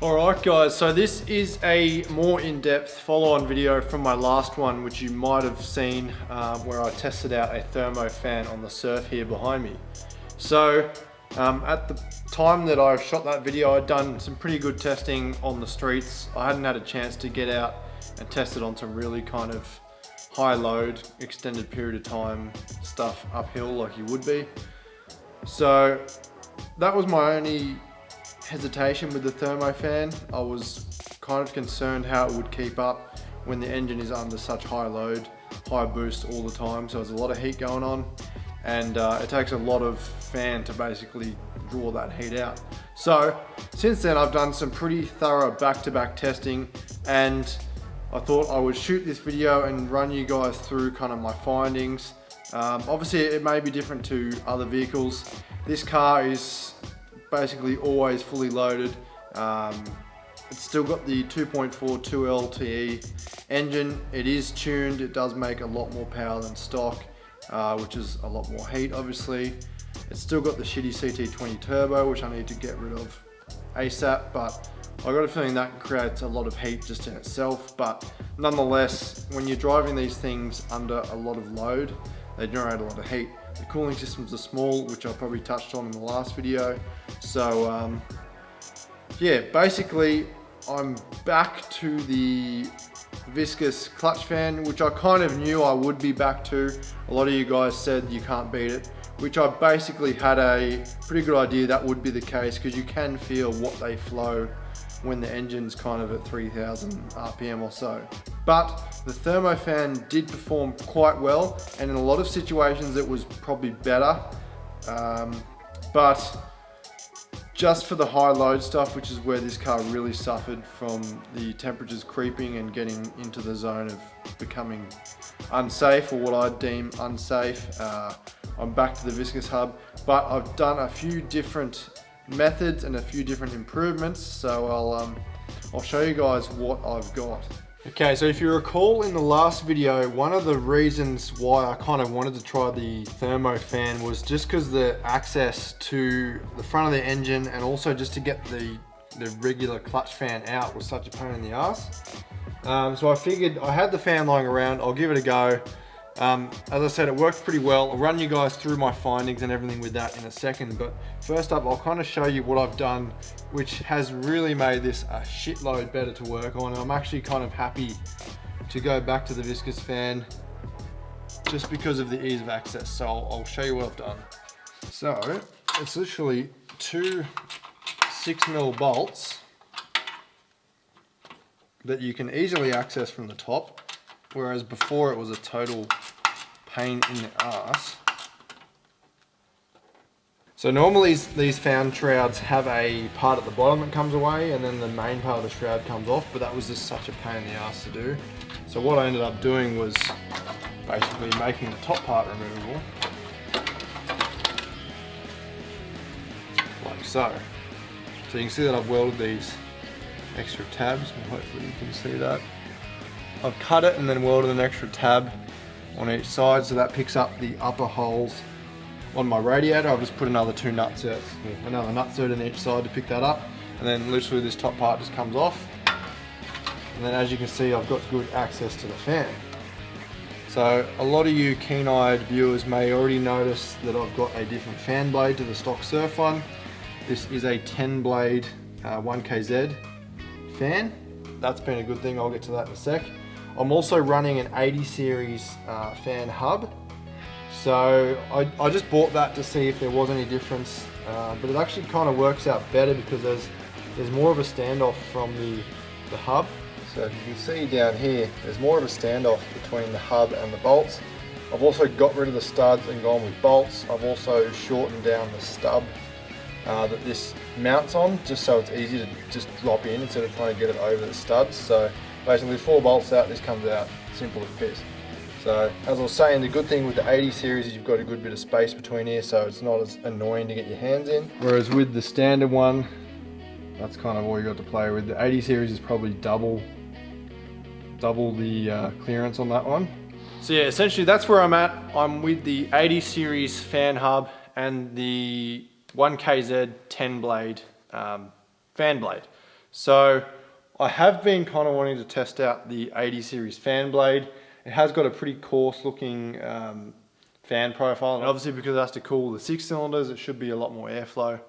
Alright guys, so this is a more in-depth follow-on video from my last one, which you might have seen where I tested out a thermo fan on the surf here behind me. So at the time that I shot that video, I'd done some pretty good testing on the streets. I hadn't had a chance to get out and test it on some really kind of high load, extended period of time stuff uphill like you would be. So that was my only hesitation with the thermo fan. I was kind of concerned how it would keep up when the engine is under such high load, high boost all the time. So there's a lot of heat going on, and it takes a lot of fan to basically draw that heat out. So since then I've done some pretty thorough back-to-back testing, and I thought I would shoot this video and run you guys through kind of my findings. Obviously it may be different to other vehicles. This car is basically always fully loaded. It's still got the 2.4 2LTE engine. It is tuned. It does make a lot more power than stock, which is a lot more heat obviously. It's still got the shitty CT20 turbo, which I need to get rid of ASAP, but I got a feeling that creates a lot of heat just in itself. But nonetheless, when you're driving these things under a lot of load, they generate a lot of heat. The cooling systems are small, which I probably touched on in the last video. So yeah, basically I'm back to the viscous clutch fan, which I kind of knew I would be back to. A lot of you guys said you can't beat it, which I basically had a pretty good idea that would be the case, because you can feel what they flow when the engine's kind of at 3000 RPM or so. But the thermo fan did perform quite well, and in a lot of situations it was probably better. But just for the high load stuff, which is where this car really suffered from the temperatures creeping and getting into the zone of becoming unsafe, or what I deem unsafe, I'm back to the viscous hub. But I've done a few different methods and a few different improvements, so I'll show you guys what I've got. Okay, so if you recall in the last video, one of the reasons why I kind of wanted to try the thermo fan was just because the access to the front of the engine, and also just to get the regular clutch fan out, was such a pain in the ass. So I figured I had the fan lying around, I'll give it a go. As I said, it works pretty well. I'll run you guys through my findings and everything with that in a second, but first up I'll kind of show you what I've done, which has really made this a shitload better to work on. I'm actually kind of happy to go back to the viscous fan just because of the ease of access. So I'll show you what I've done. So it's literally two 6mm bolts that you can easily access from the top, whereas before it was a total pain in the ass. So normally these fan shrouds have a part at the bottom that comes away, and then the main part of the shroud comes off, but that was just such a pain in the ass to do. So what I ended up doing was basically making the top part removable, like so. So you can see that I've welded these extra tabs, and hopefully you can see that. I've cut it and then welded an extra tab on each side, so that picks up the upper holes on my radiator. I've just put another two nutsets, another nutsert in each side to pick that up, and then literally this top part just comes off. And then as you can see, I've got good access to the fan. So a lot of you keen-eyed viewers may already notice that I've got a different fan blade to the stock surf one. This is a 10 blade 1KZ fan. That's been a good thing, I'll get to that in a sec. I'm also running an 80 series fan hub. So I just bought that to see if there was any difference, but it actually kind of works out better because there's more of a standoff from the hub. So if you can see down here, there's more of a standoff between the hub and the bolts. I've also got rid of the studs and gone with bolts. I've also shortened down the stub that this mounts on, just so it's easy to just drop in instead of trying to get it over the studs. So basically 4 bolts out, this comes out simple as piss. So as I was saying, the good thing with the 80 series is you've got a good bit of space between here, so it's not as annoying to get your hands in. Whereas with the standard one, that's kind of all you got to play with. The 80 series is probably double the clearance on that one. So yeah, essentially that's where I'm at. I'm with the 80 series fan hub and the 1KZ 10 blade fan blade. So I have been kind of wanting to test out the 80 series fan blade. It has got a pretty coarse looking fan profile, and obviously because it has to cool the 6 cylinders, it should be a lot more airflow.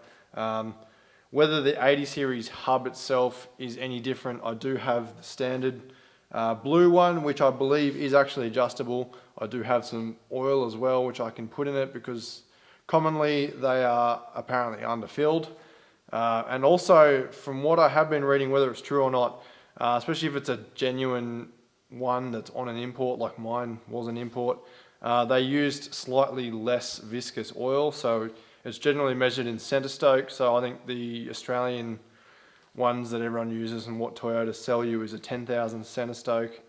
Whether the 80 series hub itself is any different, I do have the standard blue one, which I believe is actually adjustable. I do have some oil as well, which I can put in it because commonly they are apparently underfilled. And also, from what I have been reading, whether it's true or not, especially if it's a genuine one that's on an import, like mine was an import, they used slightly less viscous oil, so it's generally measured in centistoke. So I think the Australian ones that everyone uses and what Toyota sell you is a 10,000 centistoke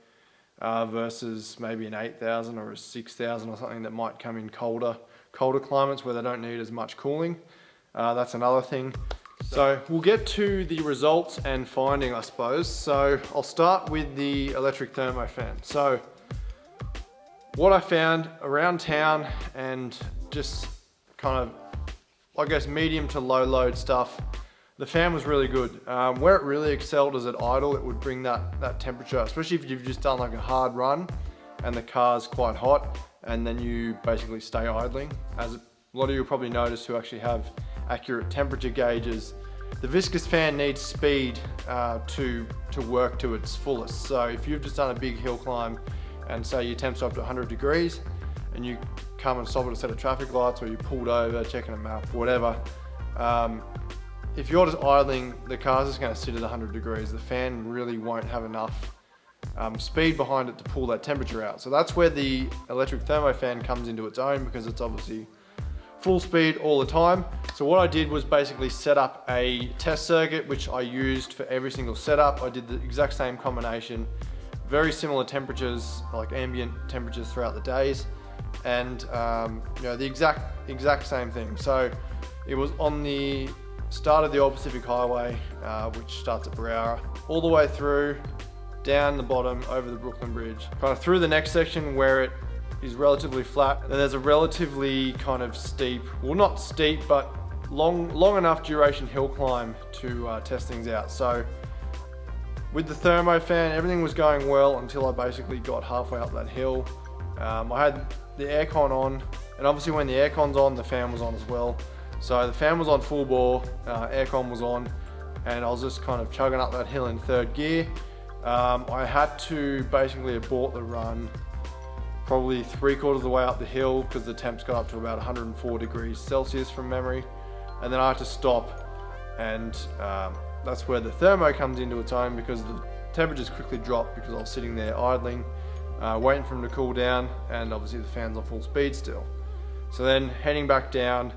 versus maybe an 8,000 or a 6,000 or something that might come in colder climates where they don't need as much cooling. That's another thing. So we'll get to the results and finding, I suppose. So I'll start with the electric thermo fan. So what I found around town and just kind of, I guess, medium to low load stuff, the fan was really good. Where it really excelled is at idle. It would bring that temperature, especially if you've just done like a hard run and the car's quite hot, and then you basically stay idling. As a lot of you probably noticed who actually have accurate temperature gauges, the viscous fan needs speed to work to its fullest. So if you've just done a big hill climb and say your temp's up to 100 degrees and you come and stop at a set of traffic lights, or you pulled over checking a map, whatever, if you're just idling, the car's just going to sit at 100 degrees. The fan really won't have enough speed behind it to pull that temperature out. So that's where the electric thermo fan comes into its own, because it's obviously full speed all the time. So what I did was basically set up a test circuit, which I used for every single setup. I did the exact same combination, very similar temperatures, like ambient temperatures throughout the days, and you know, the exact same thing. So it was on the start of the Old Pacific Highway, which starts at Browra, all the way through, down the bottom, over the Brooklyn Bridge, kind of through the next section where it is relatively flat. Then there's a relatively kind of steep, well not steep, but long enough duration hill climb to test things out. So with the thermo fan, everything was going well until I basically got halfway up that hill. I had the aircon on, and obviously when the aircon's on, the fan was on as well. So the fan was on full bore, aircon was on, and I was just kind of chugging up that hill in third gear. I had to basically abort the run probably 3/4 of the way up the hill because the temps got up to about 104 degrees Celsius from memory. And then I had to stop, and that's where the thermo comes into its own, because the temperatures quickly dropped because I was sitting there idling, waiting for them to cool down, and obviously the fan's on full speed still. So then heading back down,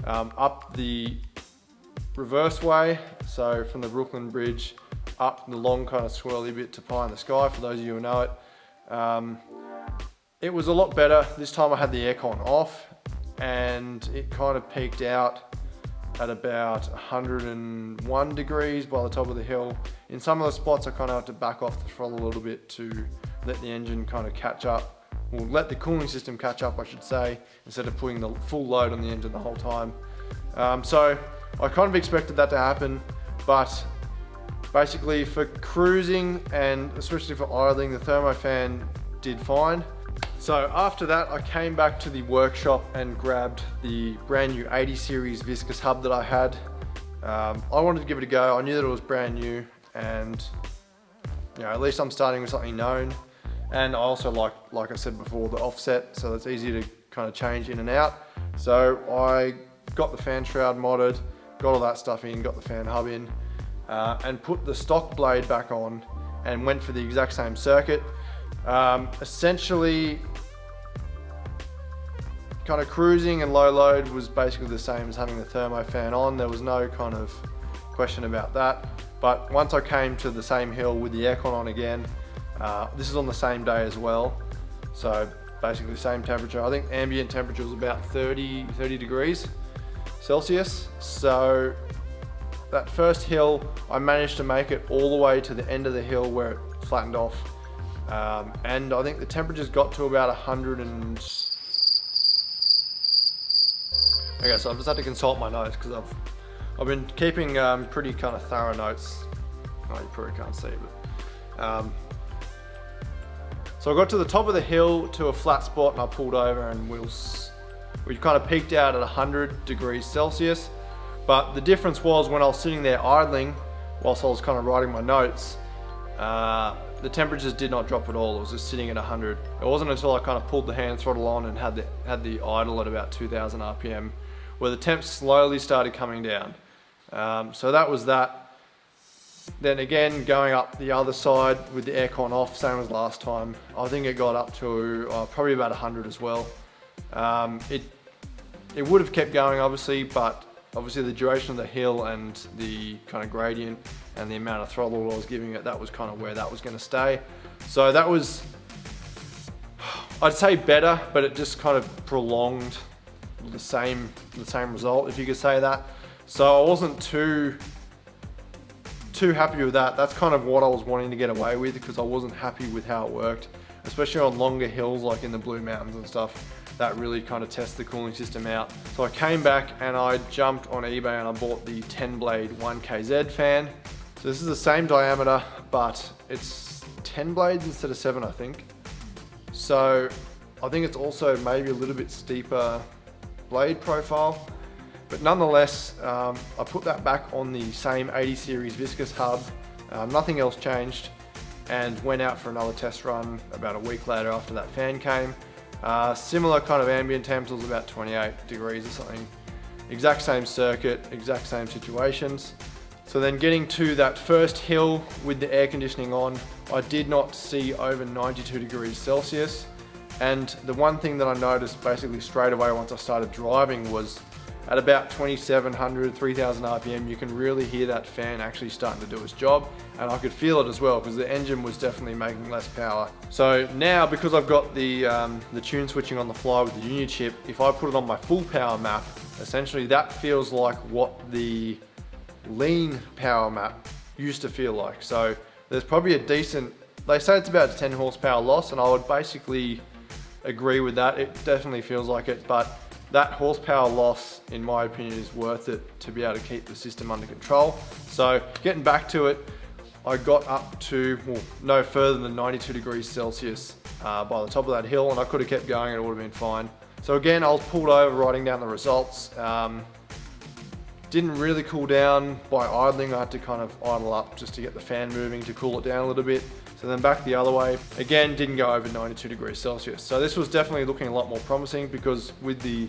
up the reverse way, so from the Brooklyn Bridge up the long kind of swirly bit to Pie in the Sky, for those of you who know it. It was a lot better. This time I had the aircon off, and it kind of peaked out at about 101 degrees by the top of the hill. In some of the spots I kind of had to back off the throttle a little bit to let the engine kind of catch up, or let the cooling system catch up I should say, instead of putting the full load on the engine the whole time. So I kind of expected that to happen, but basically for cruising and especially for idling, the thermo fan did fine. So after that, I came back to the workshop and grabbed the brand new 80 series viscous hub that I had. I wanted to give it a go. I knew that it was brand new, and you know, at least I'm starting with something known. And I also like I said before, the offset, so it's easy to kind of change in and out. So I got the fan shroud modded, got all that stuff in, got the fan hub in, and put the stock blade back on and went for the exact same circuit. Essentially, kind of cruising and low load was basically the same as having the thermo fan on. There was no kind of question about that. But once I came to the same hill with the aircon on again, this is on the same day as well. So basically the same temperature. I think ambient temperature was about 30 degrees Celsius. So that first hill, I managed to make it all the way to the end of the hill where it flattened off. And I think the temperatures got to about 100 and... Okay, so I've just had to consult my notes because I've been keeping pretty kind of thorough notes oh, you probably can't see, but so I got to the top of the hill to a flat spot and I pulled over, and we kind of peaked out at 100 degrees Celsius. But the difference was when I was sitting there idling whilst I was kind of writing my notes, the temperatures did not drop at all. It was just sitting at 100. It wasn't until I kind of pulled the hand throttle on and had the idle at about 2000 RPM where the temps slowly started coming down. So that was that. Then again, going up the other side with the aircon off, same as last time. I think it got up to probably about 100 as well. It would have kept going obviously, but obviously the duration of the hill and the kind of gradient and the amount of throttle I was giving it, that was kind of where that was going to stay. So that was, I'd say better, but it just kind of prolonged the same result, if you could say that. So I wasn't too happy with that. That's kind of what I was wanting to get away with, because I wasn't happy with how it worked, especially on longer hills like in the Blue Mountains and stuff. That really kind of tests the cooling system out. So I came back and I jumped on eBay and I bought the 10 blade 1KZ fan. So this is the same diameter, but it's 10 blades instead of 7, I think. So I think it's also maybe a little bit steeper blade profile. But nonetheless, I put that back on the same 80 series viscous hub. Nothing else changed, and went out for another test run about a week later after that fan came. Similar kind of ambient temps, was about 28 degrees or something. Exact same circuit, exact same situations. So then getting to that first hill with the air conditioning on, I did not see over 92 degrees Celsius. And the one thing that I noticed basically straight away once I started driving was at about 2700, 3000 RPM, you can really hear that fan actually starting to do its job. And I could feel it as well, because the engine was definitely making less power. So now, because I've got the tune switching on the fly with the Union chip, if I put it on my full power map, essentially that feels like what the lean power map used to feel like. So there's probably a decent, they say it's about a 10 horsepower loss, and I would basically agree with that. It definitely feels like it, but that horsepower loss, in my opinion, is worth it to be able to keep the system under control. So getting back to it, I got up to, well, no further than 92 degrees Celsius by the top of that hill, and I could have kept going and it would have been fine. So again, I was pulled over writing down the results. Didn't really cool down by idling. I had to kind of idle up just to get the fan moving to cool it down a little bit. So then back the other way, again, didn't go over 92 degrees Celsius. So this was definitely looking a lot more promising, because with the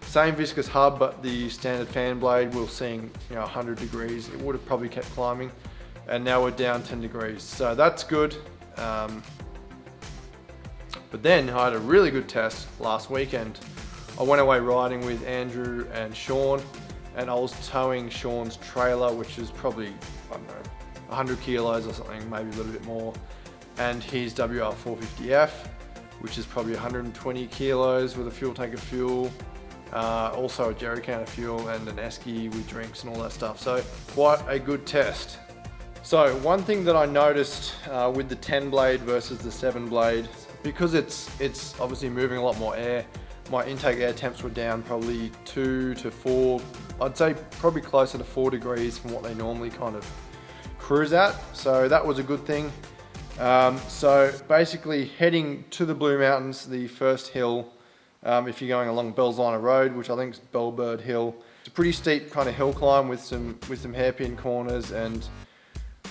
same viscous hub, but the standard fan blade, we were seeing 100 degrees. It would have probably kept climbing. And now we're down 10 degrees. So that's good. But then I had a really good test last weekend. I went away riding with Andrew and Sean, and I was towing Sean's trailer, which is probably, I don't know, 100 kilos or something, maybe a little bit more, and his WR450F, which is probably 120 kilos with a fuel tank of fuel, also a jerry can of fuel, and an esky with drinks and all that stuff. So quite a good test. So one thing that I noticed with the 10 blade versus the 7 blade, because it's obviously moving a lot more air, my intake air temps were down probably 2 to 4, I'd say probably closer to 4 degrees from what they normally kind of cruise at. So that was a good thing. So basically heading to the Blue Mountains, the first hill, if you're going along Bellsina Road, which I think is Bellbird Hill, it's a pretty steep kind of hill climb with some hairpin corners, and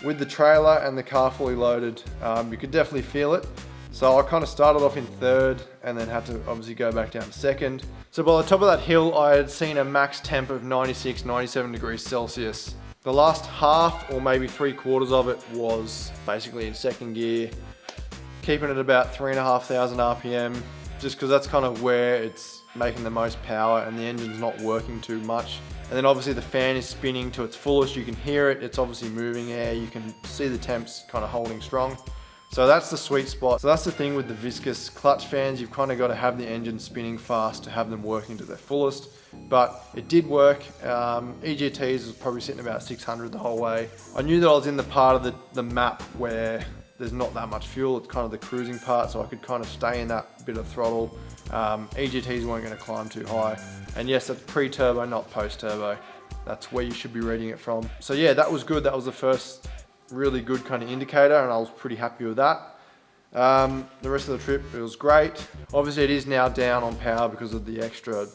with the trailer and the car fully loaded, you could definitely feel it. So I kind of started off in third and then had to obviously go back down to second. So by the top of that hill, I had seen a max temp of 96, 97 degrees Celsius. The last half, or maybe 3/4 of it, was basically in second gear, keeping it about 3,500 RPM, just because that's kind of where it's making the most power and the engine's not working too much. And then obviously the fan is spinning to its fullest. You can hear it, it's obviously moving air. You can see the temps kind of holding strong. So that's the sweet spot. So that's the thing with the viscous clutch fans. You've kind of got to have the engine spinning fast to have them working to their fullest. But it did work. EGTs was probably sitting about 600 the whole way. I knew that I was in the part of the map where there's not that much fuel. It's kind of the cruising part, so I could kind of stay in that bit of throttle. EGTs weren't going to climb too high. And yes, that's pre-turbo, not post-turbo. That's where you should be reading it from. So yeah, that was good. That was the first really good kind of indicator, and I was pretty happy with that. The rest of the trip, it was great. Obviously it is now down on power because of the extra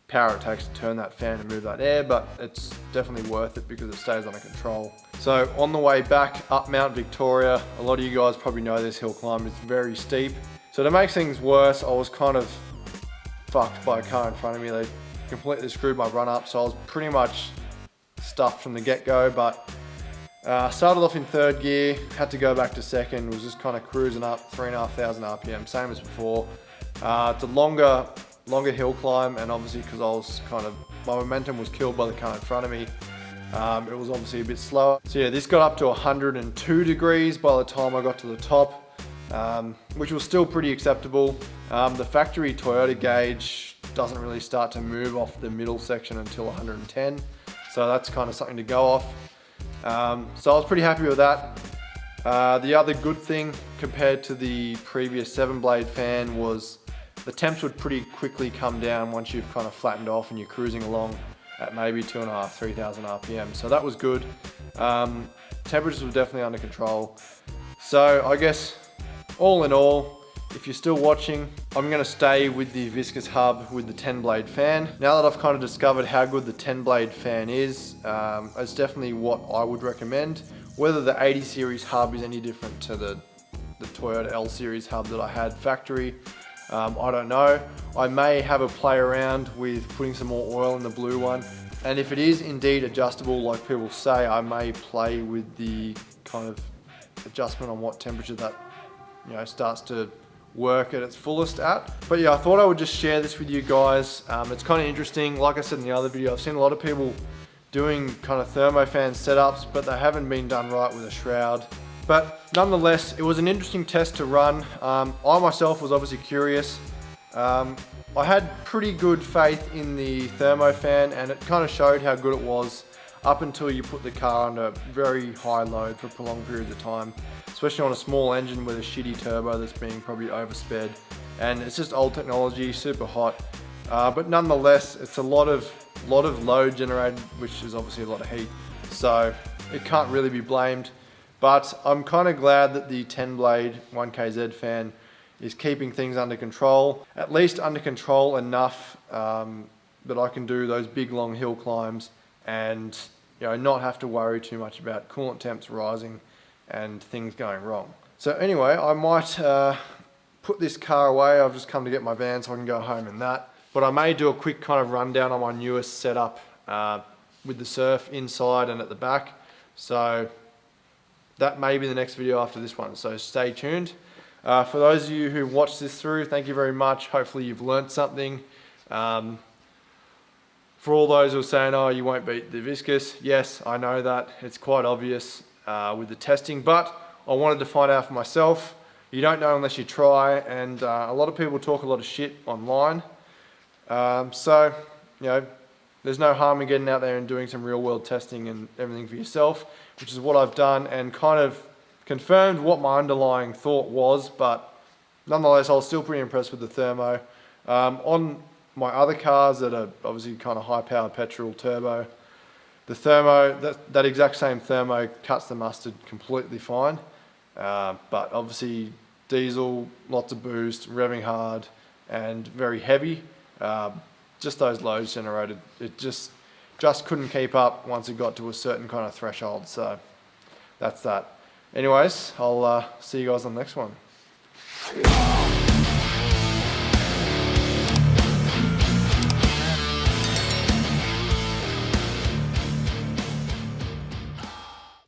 power it takes to turn that fan and move that air, but it's definitely worth it because it stays under control. So on the way back up Mount Victoria, a lot of you guys probably know this hill climb is very steep. So to make things worse, I was kind of fucked by a car in front of me. They completely screwed my run up, so I was pretty much stuffed from the get-go, but started off in third gear, had to go back to second, was just kind of cruising up 3,500 RPM, same as before. It's a longer hill climb, and obviously because I was my momentum was killed by the car in front of me, it was obviously a bit slower. So yeah, this got up to 102 degrees by the time I got to the top, which was still pretty acceptable. The factory Toyota gauge doesn't really start to move off the middle section until 110, so that's kind of something to go off. So I was pretty happy with that. The other good thing compared to the previous 7-blade fan was the temps would pretty quickly come down once you've kind of flattened off and you're cruising along at maybe 2,500, 3,000 RPM. So that was good. Temperatures were definitely under control. So I guess all in all, if you're still watching, I'm gonna stay with the viscous hub with the 10-blade fan. Now that I've kind of discovered how good the 10-blade fan is, it's definitely what I would recommend. Whether the 80 series hub is any different to the Toyota L series hub that I had factory, I don't know. I may have a play around with putting some more oil in the blue one. And if it is indeed adjustable, like people say, I may play with the kind of adjustment on what temperature that, starts to work at its fullest at. But yeah, I thought I would just share this with you guys. It's kind of interesting. Like I said in the other video, I've seen a lot of people doing kind of thermofan setups, but they haven't been done right with a shroud. But nonetheless, it was an interesting test to run. I myself was obviously curious. I had pretty good faith in the thermofan, and it kind of showed how good it was up until you put the car under very high load for prolonged periods of time, especially on a small engine with a shitty turbo that's being probably oversped. And it's just old technology, super hot. But nonetheless, it's a lot of load generated, which is obviously a lot of heat. So it can't really be blamed. But I'm kind of glad that the 10-blade 1KZ fan is keeping things under control, at least under control enough that I can do those big long hill climbs and not have to worry too much about coolant temps rising and things going wrong. So anyway, I might put this car away. I've just come to get my van so I can go home in that. But I may do a quick kind of rundown on my newest setup with the surf inside and at the back. So that may be the next video after this one, so stay tuned. For those of you who watched this through, thank you very much. Hopefully you've learned something. For all those who are saying, oh, you won't beat the viscous, yes, I know that. It's quite obvious with the testing, but I wanted to find out for myself. You don't know unless you try, and a lot of people talk a lot of shit online. So, there's no harm in getting out there and doing some real world testing and everything for yourself, which is what I've done and kind of confirmed what my underlying thought was, but nonetheless, I was still pretty impressed with the thermo. On my other cars that are obviously kind of high power petrol turbo, the thermo, that exact same thermo cuts the mustard completely fine. But obviously diesel, lots of boost, revving hard and very heavy. Just those loads generated, it just couldn't keep up once it got to a certain kind of threshold. So that's that. Anyways, I'll see you guys on the next one.